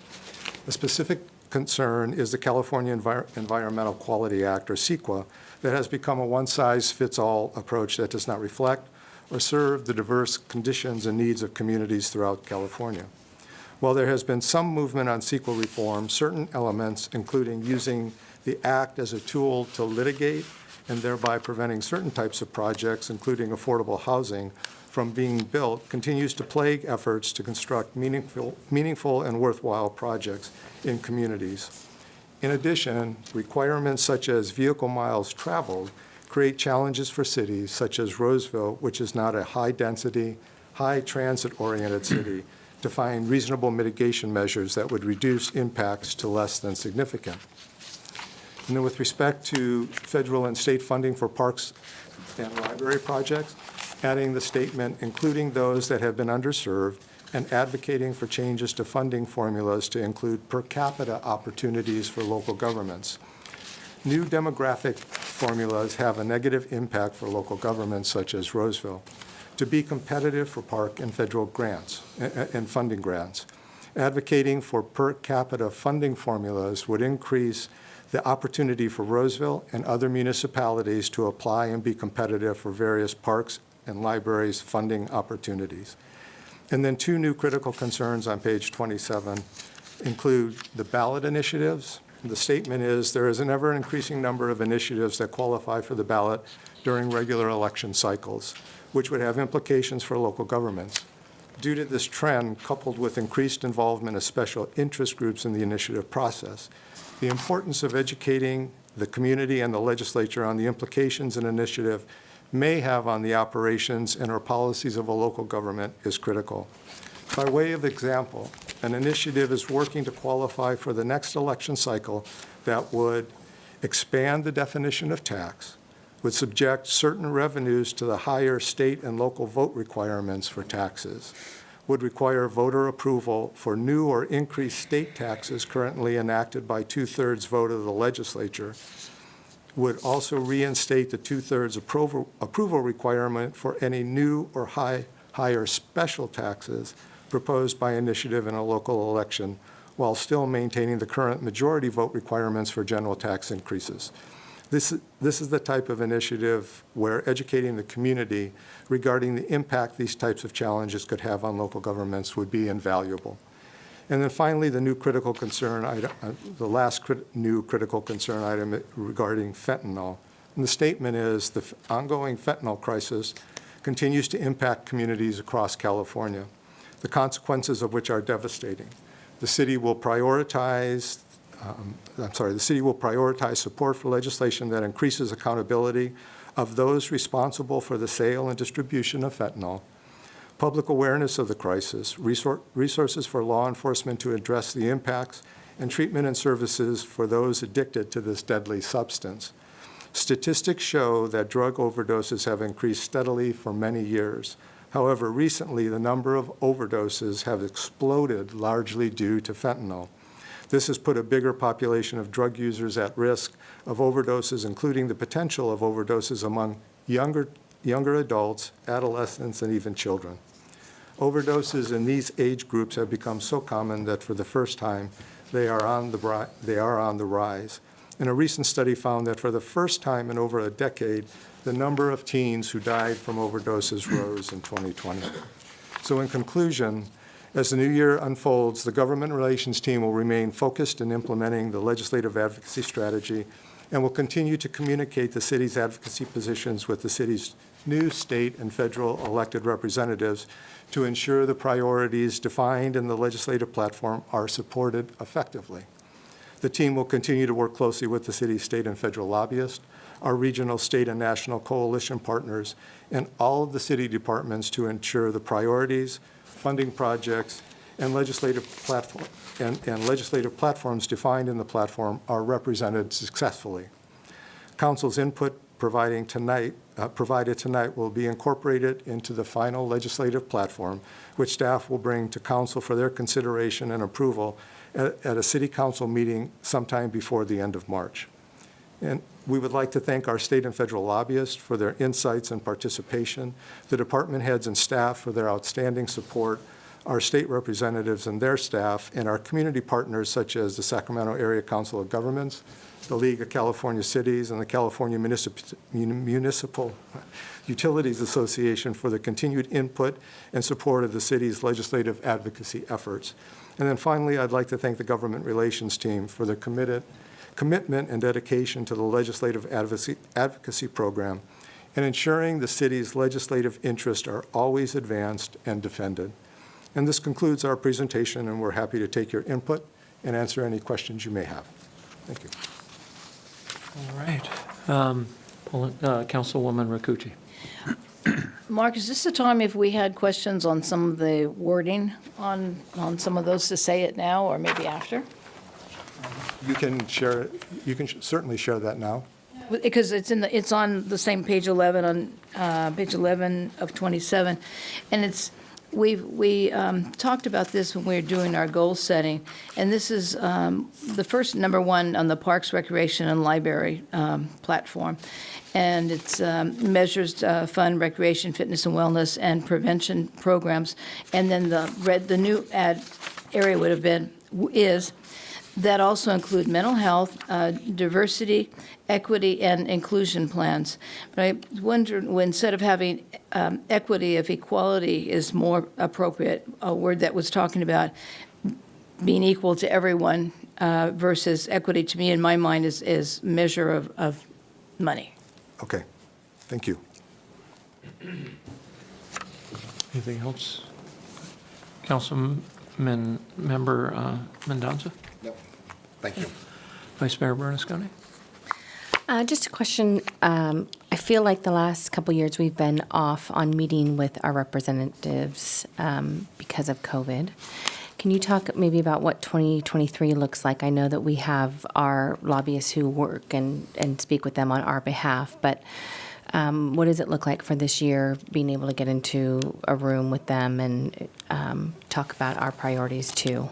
A specific concern is the California Environmental Quality Act, or CEQA, that has become a one-size-fits-all approach that does not reflect or serve the diverse conditions and needs of communities throughout California. While there has been some movement on CEQA reform, certain elements, including using the act as a tool to litigate and thereby preventing certain types of projects, including affordable housing, from being built, continues to plague efforts to construct meaningful and worthwhile projects in communities. In addition, requirements such as vehicle miles traveled create challenges for cities such as Roseville, which is not a high-density, high transit-oriented city, to find reasonable mitigation measures that would reduce impacts to less than significant. And then with respect to federal and state funding for parks and library projects, adding the statement, including those that have been underserved, and advocating for changes to funding formulas to include per capita opportunities for local governments. New demographic formulas have a negative impact for local governments such as Roseville. To be competitive for park and federal grants and funding grants, advocating for per capita funding formulas would increase the opportunity for Roseville and other municipalities to apply and be competitive for various parks and libraries funding opportunities. And then two new critical concerns on page 27 include the ballot initiatives. The statement is there is an ever-increasing number of initiatives that qualify for the ballot during regular election cycles, which would have implications for local governments. Due to this trend, coupled with increased involvement of special interest groups in the initiative process, the importance of educating the community and the legislature on the implications an initiative may have on the operations and or policies of a local government is critical. By way of example, an initiative is working to qualify for the next election cycle that would expand the definition of tax, would subject certain revenues to the higher state and local vote requirements for taxes, would require voter approval for new or increased state taxes currently enacted by 2/3 vote of the legislature, would also reinstate the 2/3 approval requirement for any new or higher special taxes, proposed by initiative in a local election while still maintaining the current majority vote requirements for general tax increases. This is the type of initiative where educating the community regarding the impact these types of challenges could have on local governments would be invaluable. And then finally, the new critical concern item, the last new critical concern item regarding fentanyl. And the statement is the ongoing fentanyl crisis continues to impact communities across California, the consequences of which are devastating. The city will prioritize support for legislation that increases accountability of those responsible for the sale and distribution of fentanyl, public awareness of the crisis, resources for law enforcement to address the impacts, and treatment and services for those addicted to this deadly substance. Statistics show that drug overdoses have increased steadily for many years. However, recently the number of overdoses have exploded largely due to fentanyl. This has put a bigger population of drug users at risk of overdoses, including the potential of overdoses among younger adults, adolescents, and even children. Overdoses in these age groups have become so common that for the first time, they are on the rise. And a recent study found that for the first time in over a decade, the number of teens who died from overdoses rose in 2020. So in conclusion, as the new year unfolds, the government relations team will remain focused in implementing the legislative advocacy strategy and will continue to communicate the city's advocacy positions with the city's new state and federal elected representatives to ensure the priorities defined in the legislative platform are supported effectively. The team will continue to work closely with the city, state, and federal lobbyists, our regional, state, and national coalition partners, and all of the city departments to ensure the priorities, funding projects, and legislative platforms defined in the platform are represented successfully. Council's input provided tonight will be incorporated into the final legislative platform, which staff will bring to council for their consideration and approval at a city council meeting sometime before the end of March. And we would like to thank our state and federal lobbyists for their insights and participation, the department heads and staff for their outstanding support, our state representatives and their staff, and our community partners such as the Sacramento Area Council of Governments, the League of California Cities, and the California Municipal Utilities Association for the continued input and support of the city's legislative advocacy efforts. And then finally, I'd like to thank the government relations team for their commitment and dedication to the legislative advocacy program and ensuring the city's legislative interests are always advanced and defended. And this concludes our presentation, and we're happy to take your input and answer any questions you may have. Thank you.
All right. Councilwoman Rakucci.
Mark, is this the time if we had questions on some of the wording on some of those to say it now or maybe after?
You can share. You can certainly share that now.
Because it's on the same page 11 on page 11 of 27, and we talked about this when we were doing our goal setting, and this is the first number one on the Parks, Recreation, and Library platform, and it's measures fund recreation, fitness, and wellness, and prevention programs, and then the new ad area would have been is. That also include mental health, diversity, equity, and inclusion plans. But I wonder, instead of having equity, if equality is more appropriate, a word that was talking about being equal to everyone versus equity, to me, in my mind, is measure of money.
Okay. Thank you.
Anything else? Member Mendoza?
Nope. Thank you.
Vice Mayor Bernasconi?
Just a question. I feel like the last couple years we've been off on meeting with our representatives because of COVID. Can you talk maybe about what 2023 looks like? I know that we have our lobbyists who work and speak with them on our behalf, but what does it look like for this year, being able to get into a room with them and talk about our priorities too?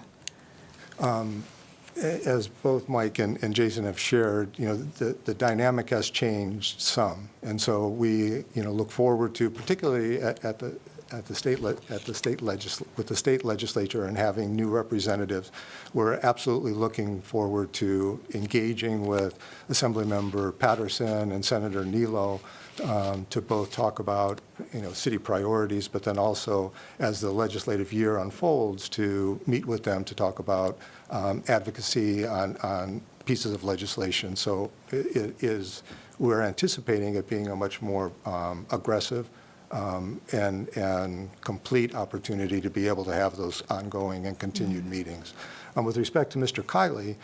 As both Mike and Jason have shared, the dynamic has changed some, and so we, look forward to, particularly at with the state legislature and having new representatives. We're absolutely looking forward to engaging with Assemblymember Patterson and Senator Nilo to both talk about, city priorities, but then also, as the legislative year unfolds, to meet with them to talk about advocacy on pieces of legislation. So we're anticipating it being a much more aggressive and complete opportunity to be able to have those ongoing and continued meetings. With respect to Mr. Kiley,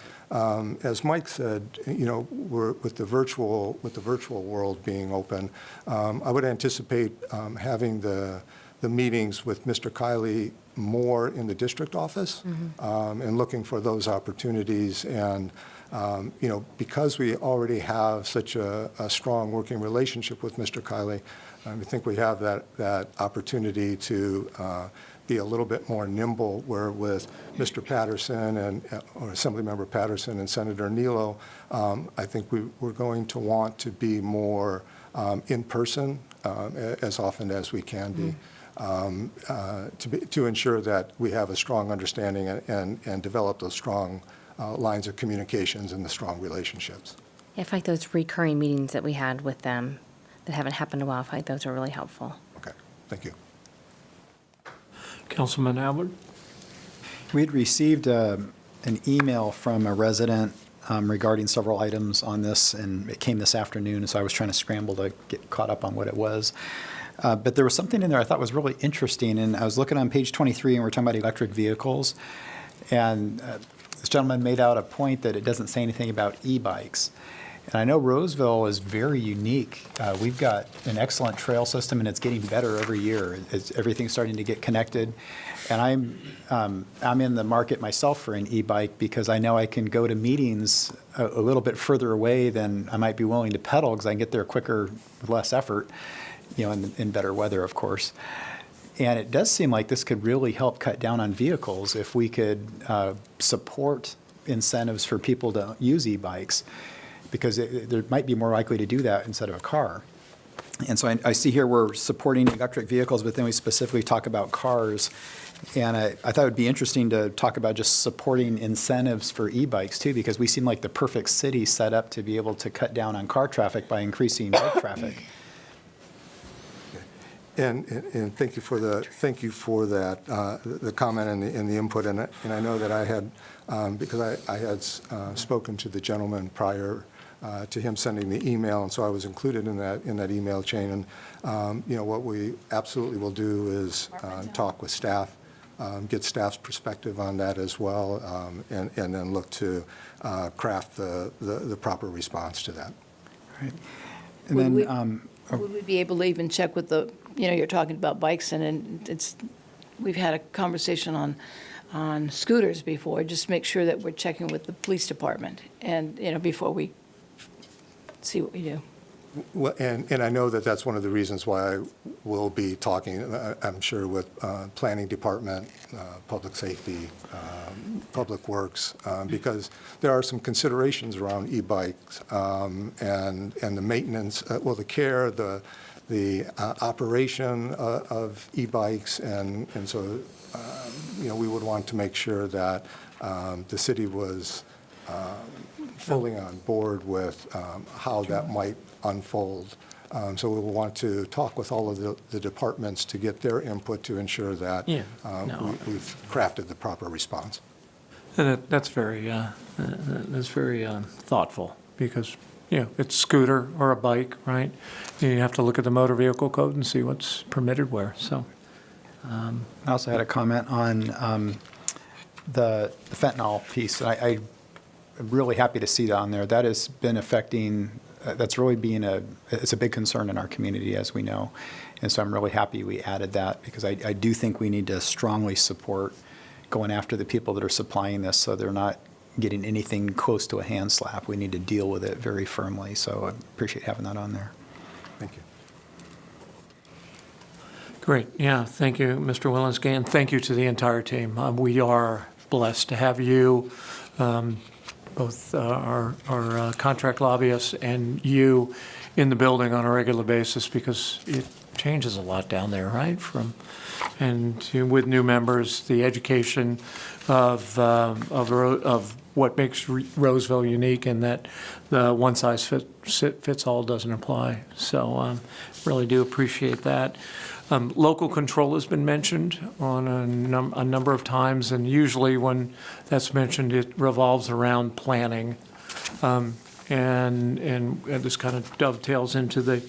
as Mike said, we're with the virtual world being open, I would anticipate having the meetings with Mr. Kiley more in the district office and looking for those opportunities. And because we already have such a strong working relationship with Mr. Kiley, I think we have that opportunity to be a little bit more nimble, where with Mr. Patterson or Assemblymember Patterson and Senator Nilo, I think we're going to want to be more in person as often as we can be. To ensure that we have a strong understanding and develop those strong lines of communications and the strong relationships.
I feel like those recurring meetings that we had with them that haven't happened in a while, I feel like those are really helpful.
Okay, thank you.
Councilman Albert?
We had received an email from a resident regarding several items on this, and it came this afternoon, so I was trying to scramble to get caught up on what it was. But there was something in there I thought was really interesting, and I was looking on page 23, and we're talking about electric vehicles, and this gentleman made out a point that it doesn't say anything about e-bikes. And I know Roseville is very unique. We've got an excellent trail system, and it's getting better every year. Everything's starting to get connected. And I'm in the market myself for an e-bike because I know I can go to meetings a little bit further away than I might be willing to pedal, because I can get there quicker with less effort, in better weather, of course. And it does seem like this could really help cut down on vehicles if we could support incentives for people to use e-bikes, because they might be more likely to do that instead of a car. And so I see here we're supporting electric vehicles, but then we specifically talk about cars. And I thought it would be interesting to talk about just supporting incentives for e-bikes too, because we seem like the perfect city set up to be able to cut down on car traffic by increasing bike traffic.
And thank you for that, the comment and the input. And I know that I had, because I had spoken to the gentleman prior to him sending the email, and so I was included in that email chain. And what we absolutely will do is talk with staff, get staff's perspective on that as well, and then look to craft the proper response to that.
Right. And then,
Would we be able to even check with the, you're talking about bikes, and we've had a conversation on scooters before, just make sure that we're checking with the police department and, before we see what we do.
Well, and I know that that's one of the reasons why I will be talking, I'm sure, with Planning Department, Public Safety, Public Works, because there are some considerations around e-bikes and the maintenance, the care, the operation of e-bikes, and so we would want to make sure that the city was fully on board with how that might unfold. So we will want to talk with all of the departments to get their input to ensure that we've crafted the proper response.
And that's very thoughtful, because it's scooter or a bike, right? You have to look at the motor vehicle code and see what's permitted where. So
I also had a comment on the fentanyl piece. I'm really happy to see that on there. That has been affecting. That's really being it's a big concern in our community, as we know. And so I'm really happy we added that, because I do think we need to strongly support going after the people that are supplying this, so they're not getting anything close to a hand slap. We need to deal with it very firmly. So I appreciate having that on there.
Thank you.
great. Yeah, thank you, Mr. Walensky, and thank you to the entire team. We are blessed to have you, both our contract lobbyists and you in the building on a regular basis, because it changes a lot down there, right? With new members, the education of what makes Roseville unique, and that the one-size-fits-all doesn't apply. So really do appreciate that. Local control has been mentioned on a number of times, and usually when that's mentioned, it revolves around planning. And this kind of dovetails into the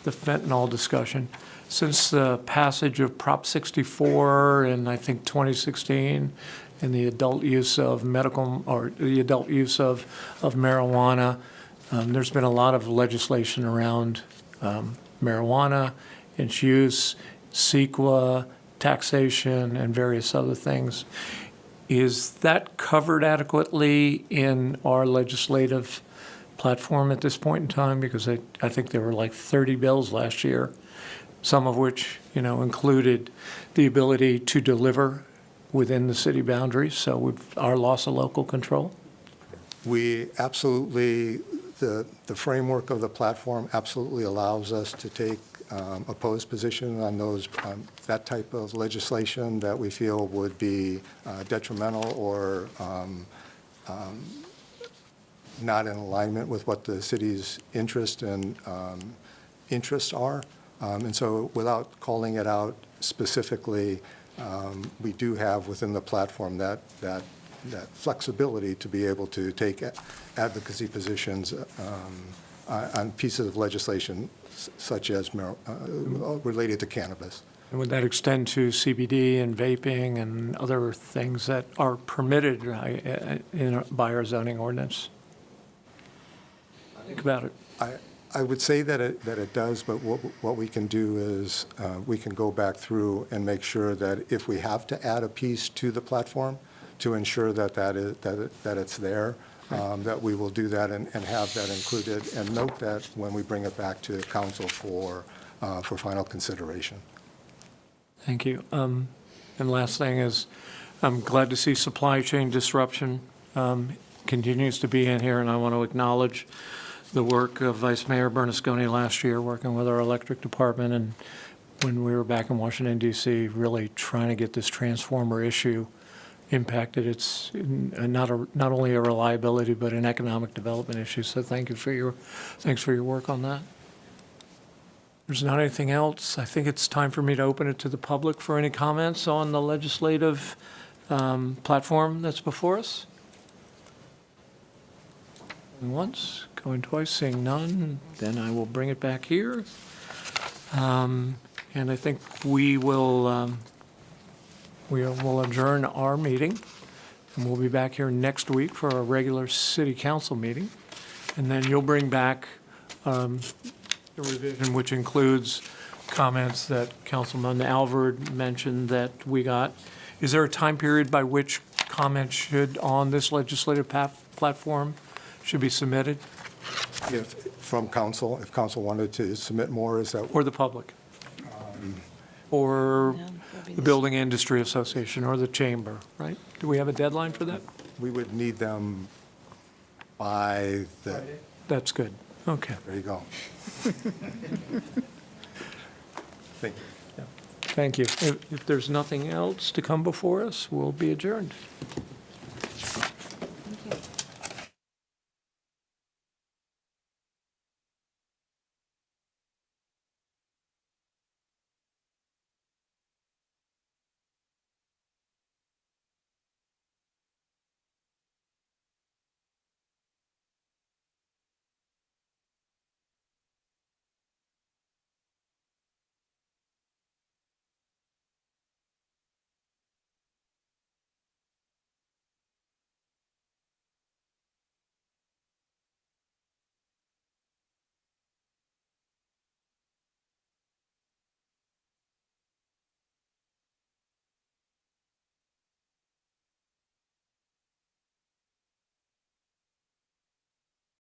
fentanyl discussion. Since the passage of Prop 64 in, I think, 2016, and the adult use of marijuana, there's been a lot of legislation around marijuana, its use, CEQA, taxation, and various other things. Is that covered adequately in our legislative platform at this point in time? Because I think there were like 30 bills last year, some of which, included the ability to deliver within the city boundaries, so our loss of local control.
We absolutely, the framework of the platform absolutely allows us to take opposed position on that type of legislation that we feel would be detrimental or not in alignment with what the city's interest and interests are. And so without calling it out specifically, we do have within the platform that flexibility to be able to take advocacy positions on pieces of legislation such as related to cannabis.
And would that extend to CBD and vaping and other things that are permitted by our zoning ordinance? Think about it.
I would say that it does, but what we can do is we can go back through and make sure that if we have to add a piece to the platform to ensure that it's there, that we will do that and have that included, and note that when we bring it back to council for final consideration.
Thank you. And last thing is, I'm glad to see supply chain disruption continues to be in here, and I want to acknowledge the work of Vice Mayor Bernasconi last year, working with our electric department, and when we were back in Washington, D.C., really trying to get this transformer issue impacted. It's not only a reliability, but an economic development issue. So thanks for your work on that. There's not anything else. I think it's time for me to open it to the public for any comments on the legislative platform that's before us. Going once, going twice, seeing none, then I will bring it back here. And I think we will adjourn our meeting, and we'll be back here next week for our regular city council meeting. And then you'll bring back the revision, which includes comments that Councilman Alvord mentioned that we got. Is there a time period by which comments on this legislative platform should be submitted?
From council, if council wanted to submit more, is that?
Or the public? Or the Building Industry Association or the Chamber, right? Do we have a deadline for that?
We would need them by the.
That's good. Okay.
There you go. Thank you.
Thank you. If there's nothing else to come before us, we'll be adjourned.